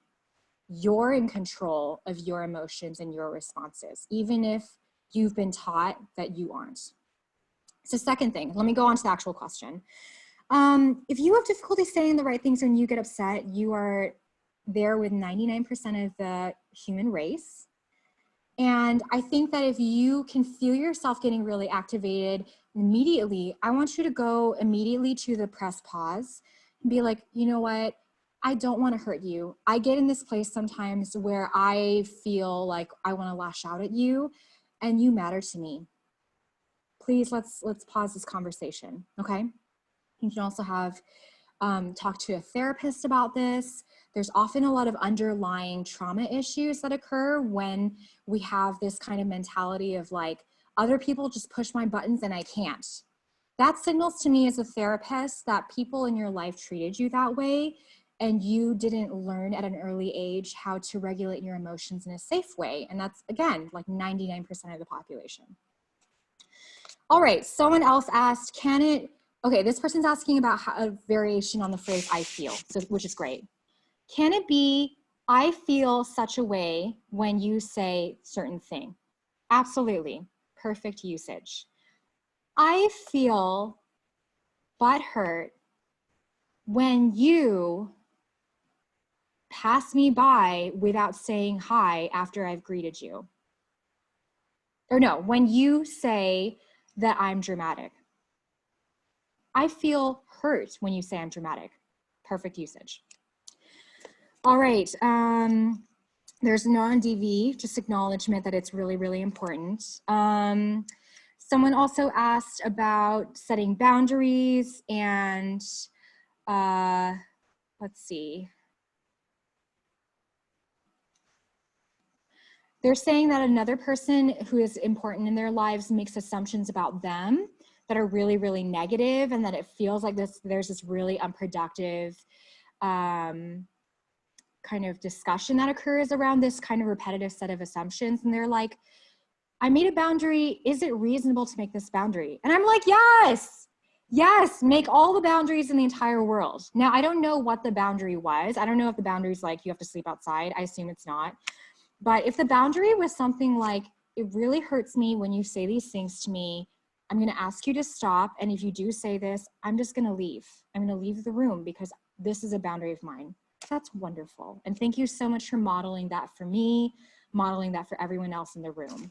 You're in control of your emotions and your responses, even if you've been taught that you aren't. So second thing, let me go on to the actual question. If you have difficulty saying the right things when you get upset, you are there with 99% of the human race. And I think that if you can feel yourself getting really activated immediately, I want you to go immediately to the press pause and be like, you know what? I don't want to hurt you. I get in this place sometimes where I feel like I want to lash out at you, and you matter to me. Please, let's pause this conversation, okay? You can also have talk to a therapist about this. There's often a lot of underlying trauma issues that occur when we have this kind of mentality of like, other people just push my buttons and I can't. That signals to me as a therapist that people in your life treated you that way, and you didn't learn at an early age how to regulate your emotions in a safe way. And that's, again, like 99% of the population. All right, someone else asked, can it, okay, this person's asking about a variation on the phrase I feel, so, which is great. Can it be, I feel such a way when you say certain thing? Absolutely, perfect usage. I feel butthurt when you pass me by without saying hi after I've greeted you. Or no, when you say that I'm dramatic. I feel hurt when you say I'm dramatic. Perfect usage. All right. There's non-DV, just acknowledgement that it's really, really important. Someone also asked about setting boundaries and let's see. They're saying that another person who is important in their lives makes assumptions about them that are really, really negative, and that it feels like there's this really unproductive kind of discussion that occurs around this kind of repetitive set of assumptions. And they're like, I made a boundary. Is it reasonable to make this boundary? And I'm like, yes, yes, make all the boundaries in the entire world. Now, I don't know what the boundary was. I don't know if the boundary is like, you have to sleep outside. I assume it's not. But if the boundary was something like, it really hurts me when you say these things to me, I'm going to ask you to stop. And if you do say this, I'm just going to leave. I'm going to leave the room because this is a boundary of mine. That's wonderful. And thank you so much for modeling that for me, modeling that for everyone else in the room.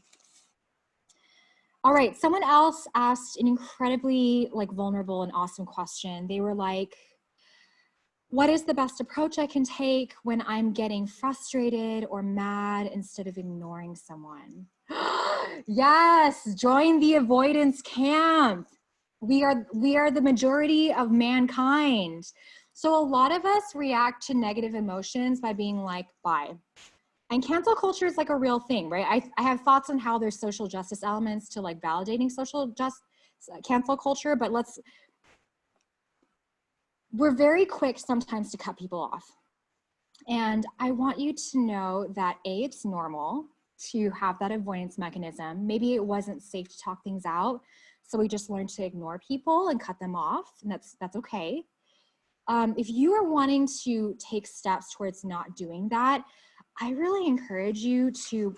All right, someone else asked an incredibly vulnerable and awesome question. They were like, what is the best approach I can take when I'm getting frustrated or mad instead of ignoring someone? Yes, join the avoidance camp. We are the majority of mankind. So a lot of us react to negative emotions by being like, bye. And cancel culture is like a real thing, right? I have thoughts on how there's social justice elements to validating cancel culture, but we're very quick sometimes to cut people off. And I want you to know that A, it's normal to have that avoidance mechanism. Maybe it wasn't safe to talk things out, so we just learned to ignore people and cut them off, and that's okay. If you are wanting to take steps towards not doing that, I really encourage you to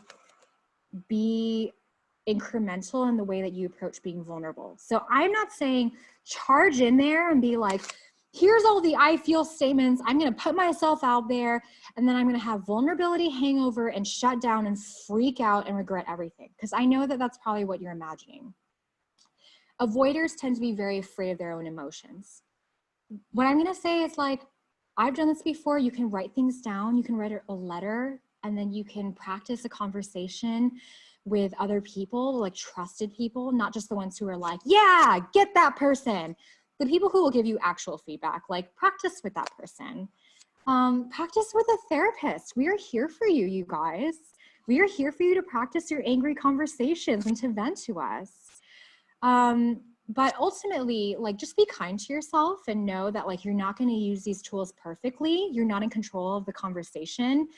be incremental in the way that you approach being vulnerable. So I'm not saying charge in there and be like, here's all the I feel statements. I'm going to put myself out there, and then I'm going to have vulnerability hangover and shut down and freak out and regret everything. Because I know that that's probably what you're imagining. Avoiders tend to be very afraid of their own emotions. What I'm going to say is I've done this before. You can write things down. You can write a letter, and then you can practice a conversation with other people, trusted people, not just the ones who are like, yeah, get that person. The people who will give you actual feedback, practice with that person. Practice with a therapist. We are here for you, you guys. We are here for you to practice your angry conversations and to vent to us. But ultimately, just be kind to yourself and know that you're not going to use these tools perfectly. You're not in control of the conversation,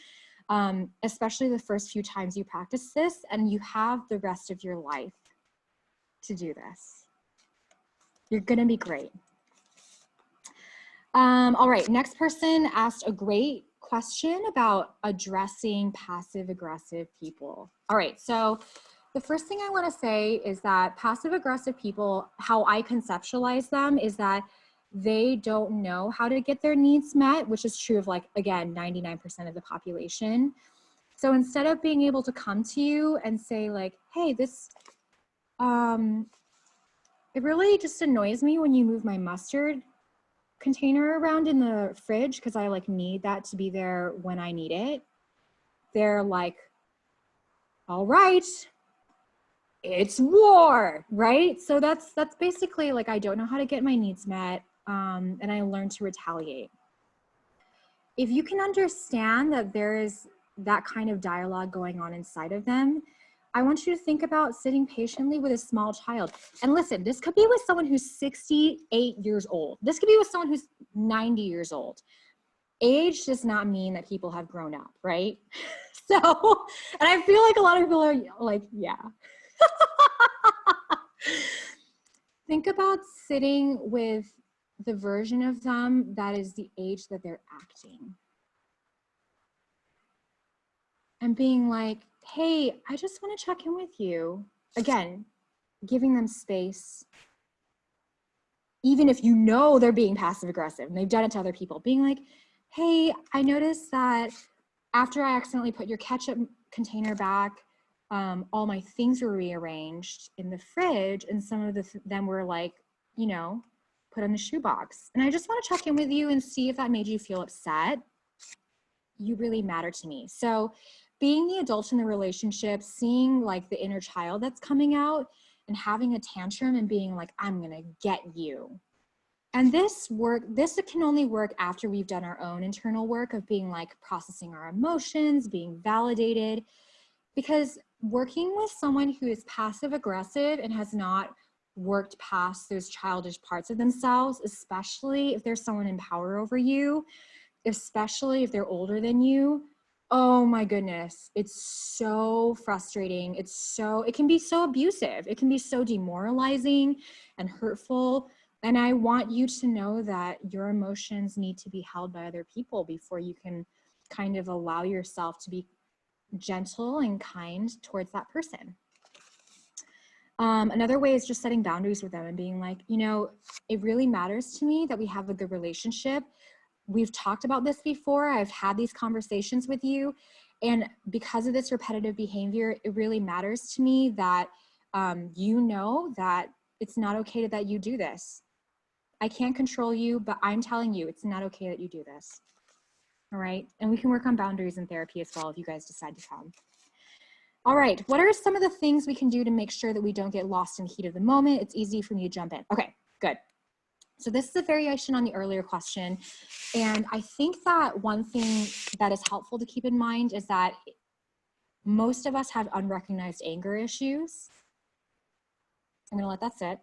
especially the first few times you practice this, and you have the rest of your life to do this. You're going to be great. All right, next person asked a great question about addressing passive-aggressive people. All right, so the first thing I want to say is that passive-aggressive people, how I conceptualize them is that they don't know how to get their needs met, which is true of again, 99% of the population. So instead of being able to come to you and say hey, this, it really just annoys me when you move my mustard container around in the fridge because I need that to be there when I need it. They're like, all right, it's war, right? So that's basically I don't know how to get my needs met, and I learned to retaliate. If you can understand that there is that kind of dialogue going on inside of them, I want you to think about sitting patiently with a small child. And listen, this could be with someone who's 68 years old. This could be with someone who's 90 years old. Age does not mean that people have grown up, right? So, and I feel like a lot of people are yeah. Think about sitting with the version of them that is the age that they're acting. And being like, hey, I just want to check in with you. Again, giving them space. Even if you know they're being passive aggressive and they've done it to other people, being like, hey, I noticed that after I accidentally put your ketchup container back, all my things were rearranged in the fridge, and some of them were like, you know, put in the shoebox. And I just want to check in with you and see if that made you feel upset. You really matter to me. So being the adult in the relationship, seeing like the inner child that's coming out and having a tantrum and being like, I'm going to get you. And this can only work after we've done our own internal work of being like processing our emotions, being validated, because working with someone who is passive aggressive and has not worked past those childish parts of themselves, especially if there's someone in power over you, especially if they're older than you, oh my goodness, it's so frustrating. It can be so abusive. It can be so demoralizing and hurtful. And I want you to know that your emotions need to be held by other people before you can kind of allow yourself to be gentle and kind towards that person. Another way is just setting boundaries with them and being like, you know, it really matters to me that we have a good relationship. We've talked about this before. I've had these conversations with you. And because of this repetitive behavior, it really matters to me that you know that it's not okay that you do this. I can't control you, but I'm telling you, it's not okay that you do this. All right. And we can work on boundaries in therapy as well if you guys decide to come. All right. What are some of the things we can do to make sure that we don't get lost in the heat of the moment? It's easy for me to jump in. Okay, good. So this is a variation on the earlier question. And I think that one thing that is helpful to keep in mind is that most of us have unrecognized anger issues. I'm going to let that sit.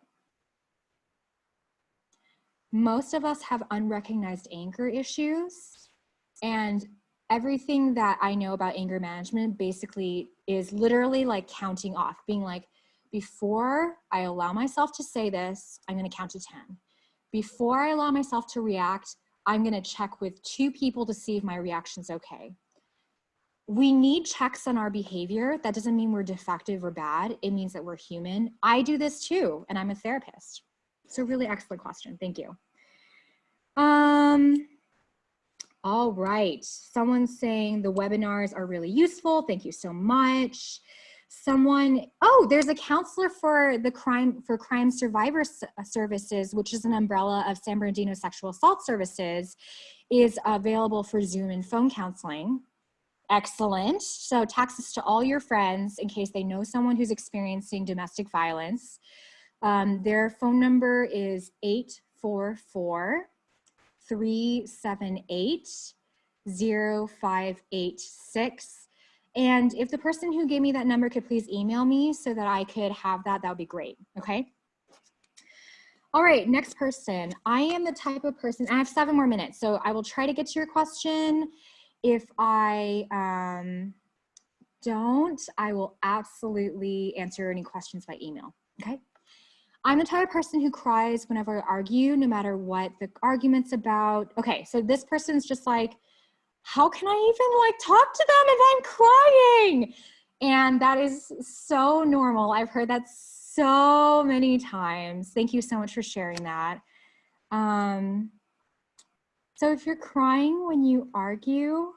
Most of us have unrecognized anger issues, and everything that I know about anger management basically is literally like counting off, being like, before I allow myself to say this, I'm going to count to 10. Before I allow myself to react, I'm going to check with 2 people to see if my reaction's okay. We need checks on our behavior. That doesn't mean we're defective or bad. It means that we're human. I do this too, and I'm a therapist. So really excellent question. Thank you. All right. Someone's saying the webinars are really useful. Thank you so much. There's a counselor for crime survivor services, which is an umbrella of San Bernardino Sexual Assault Services, is available for Zoom and phone counseling. Excellent. So text this to all your friends in case they know someone who's experiencing domestic violence. Their phone number is 844-378-0586. And if the person who gave me that number could please email me so that I could have that, that would be great. Okay. All right, next person. I am the type of person, I have 7 more minutes, so I will try to get to your question. If I don't, I will absolutely answer any questions by email, okay? I'm the type of person who cries whenever I argue, no matter what the argument's about. Okay, so this person's just like, how can I even like talk to them if I'm crying? And that is so normal. I've heard that so many times. Thank you so much for sharing that. So if you're crying when you argue,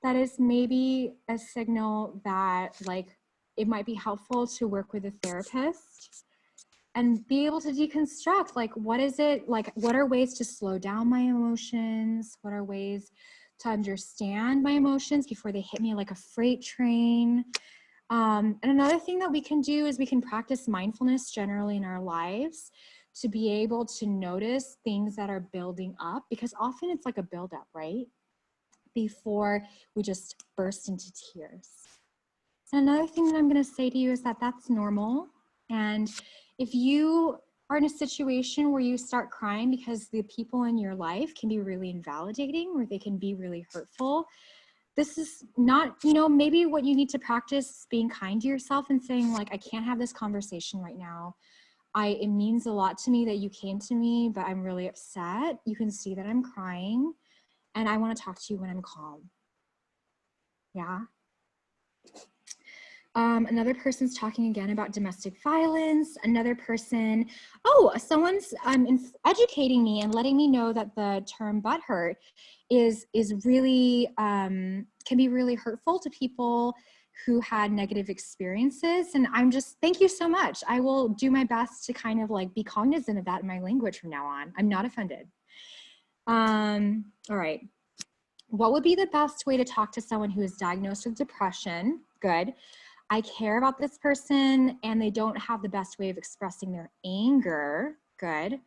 that is maybe a signal that like it might be helpful to work with a therapist and be able to deconstruct, like, what is it, like, what are ways to slow down my emotions? What are ways to understand my emotions before they hit me like a freight train? And another thing that we can do is we can practice mindfulness generally in our lives to be able to notice things that are building up, because often it's like a buildup, right? Before we just burst into tears. And another thing that I'm going to say to you is that that's normal. And if you are in a situation where you start crying because the people in your life can be really invalidating or they can be really hurtful, this is not, you know, maybe what you need to practice being kind to yourself and saying like, I can't have this conversation right now. It means a lot to me that you came to me, but I'm really upset. You can see that I'm crying and I want to talk to you when I'm calm. Yeah. Another person's talking again about domestic violence. Another person, someone's educating me and letting me know that the term butthurt is really, can be really hurtful to people who had negative experiences. And thank you so much. I will do my best to kind of like be cognizant of that in my language from now on. I'm not offended. All right. What would be the best way to talk to someone who is diagnosed with depression? Good. I care about this person and they don't have the best way of expressing their anger. Good.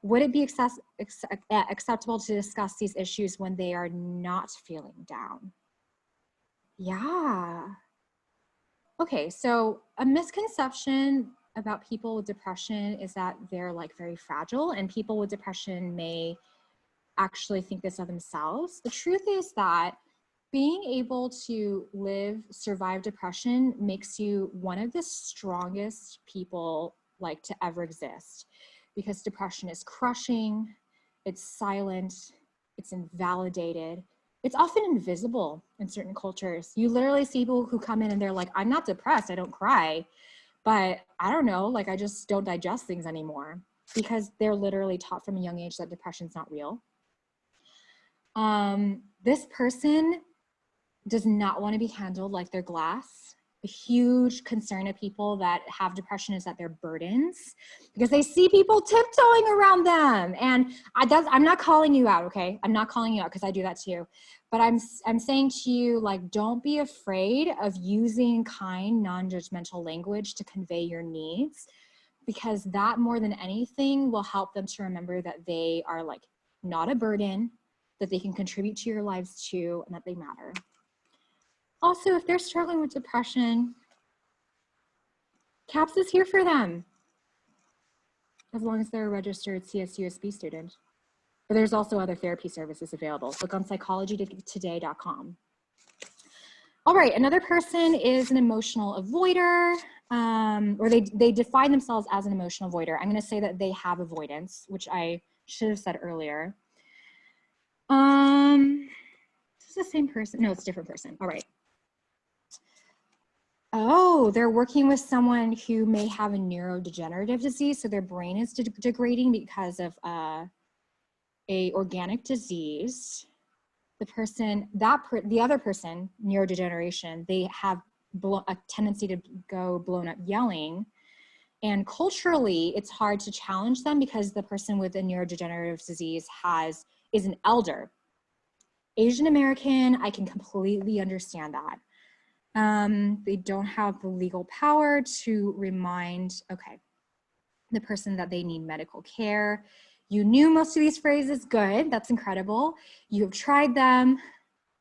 Would it be acceptable to discuss these issues when they are not feeling down? Yeah. Okay, so a misconception about people with depression is that they're like very fragile, and people with depression may actually think this of themselves. The truth is that being able to survive depression makes you one of the strongest people like to ever exist, because depression is crushing, it's silent, it's invalidated, it's often invisible in certain cultures. You literally see people who come in and they're like, I'm not depressed, I don't cry, but I don't know, like I just don't digest things anymore, because they're literally taught from a young age that depression's not real. This person does not want to be handled like they're glass. A huge concern of people that have depression is that they're burdens, because they see people tiptoeing around them. And I'm not calling you out, okay? I'm not calling you out because I do that too. But I'm saying to you, like, don't be afraid of using kind, non-judgmental language to convey your needs, because that more than anything will help them to remember that they are like not a burden, that they can contribute to your lives too, and that they matter. Also, if they're struggling with depression, CAPS is here for them, as long as they're a registered CSUSB student. But there's also other therapy services available. Look on psychologytoday.com. All right, another person is an emotional avoider, or they define themselves as an emotional avoider. I'm gonna say that they have avoidance, which I should have said earlier. Is this the same person? No, it's a different person. All right. Oh, they're working with someone who may have a neurodegenerative disease, so their brain is degrading because of a organic disease. The other person, neurodegeneration, they have a tendency to go blown up yelling. And culturally, it's hard to challenge them because the person with a neurodegenerative disease is an elder. Asian American, I can completely understand that. They don't have the legal power to remind, the person that they need medical care. You knew most of these phrases, good, that's incredible. You have tried them,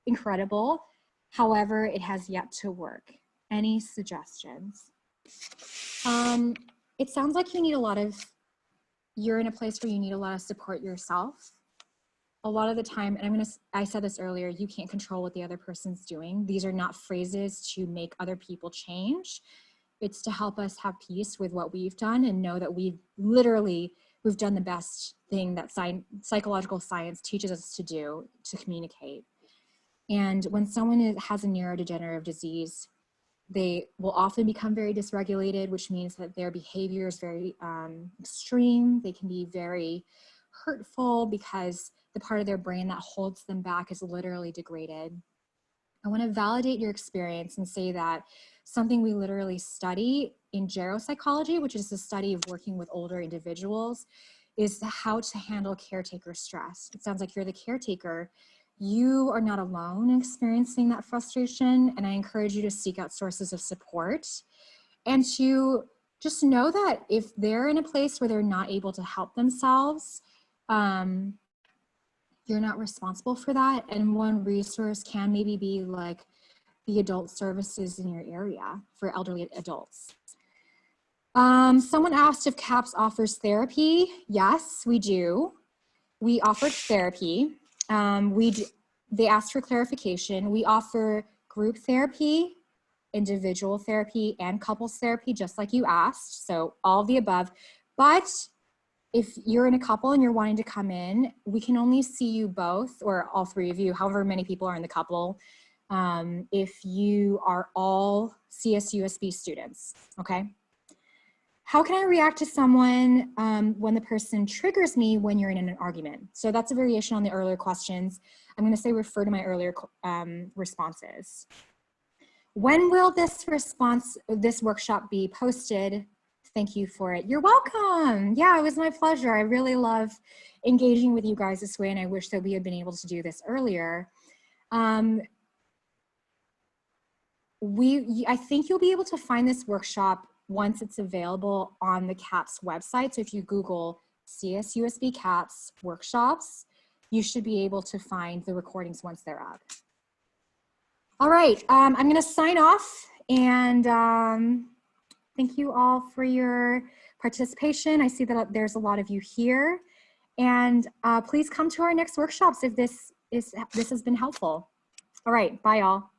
incredible. However, it has yet to work. Any suggestions? It sounds like you're in a place where you need a lot of support yourself. A lot of the time, and I said this earlier, you can't control what the other person's doing. These are not phrases to make other people change. It's to help us have peace with what we've done and know that we've done the best thing that psychological science teaches us to do, to communicate. And when someone has a neurodegenerative disease, they will often become very dysregulated, which means that their behavior is very extreme. They can be very hurtful because the part of their brain that holds them back is literally degraded. I want to validate your experience and say that something we literally study in geropsychology, which is the study of working with older individuals, is how to handle caretaker stress. It sounds like you're the caretaker. You are not alone in experiencing that frustration, and I encourage you to seek out sources of support and to just know that if they're in a place where they're not able to help themselves, you're not responsible for that. And one resource can maybe be like the adult services in your area for elderly adults. Someone asked if CAPS offers therapy. Yes, we do. We offer therapy. They asked for clarification. We offer group therapy, individual therapy, and couples therapy, just like you asked. So all of the above. But if you're in a couple and you're wanting to come in, we can only see you both, or all three of you, however many people are in the couple, if you are all CSUSB students, okay? How can I react to someone when the person triggers me when you're in an argument? So that's a variation on the earlier questions. I'm gonna say refer to my earlier responses. When will this workshop be posted? Thank you for it. You're welcome. Yeah, it was my pleasure. I really love engaging with you guys this way, and I wish that we had been able to do this earlier. I think you'll be able to find this workshop once it's available on the CAPS website. So if you Google CSUSB CAPS workshops, you should be able to find the recordings once they're up. All right, I'm gonna sign off, and thank you all for your participation. I see that there's a lot of you here, and please come to our next workshops if this has been helpful. All right, bye all.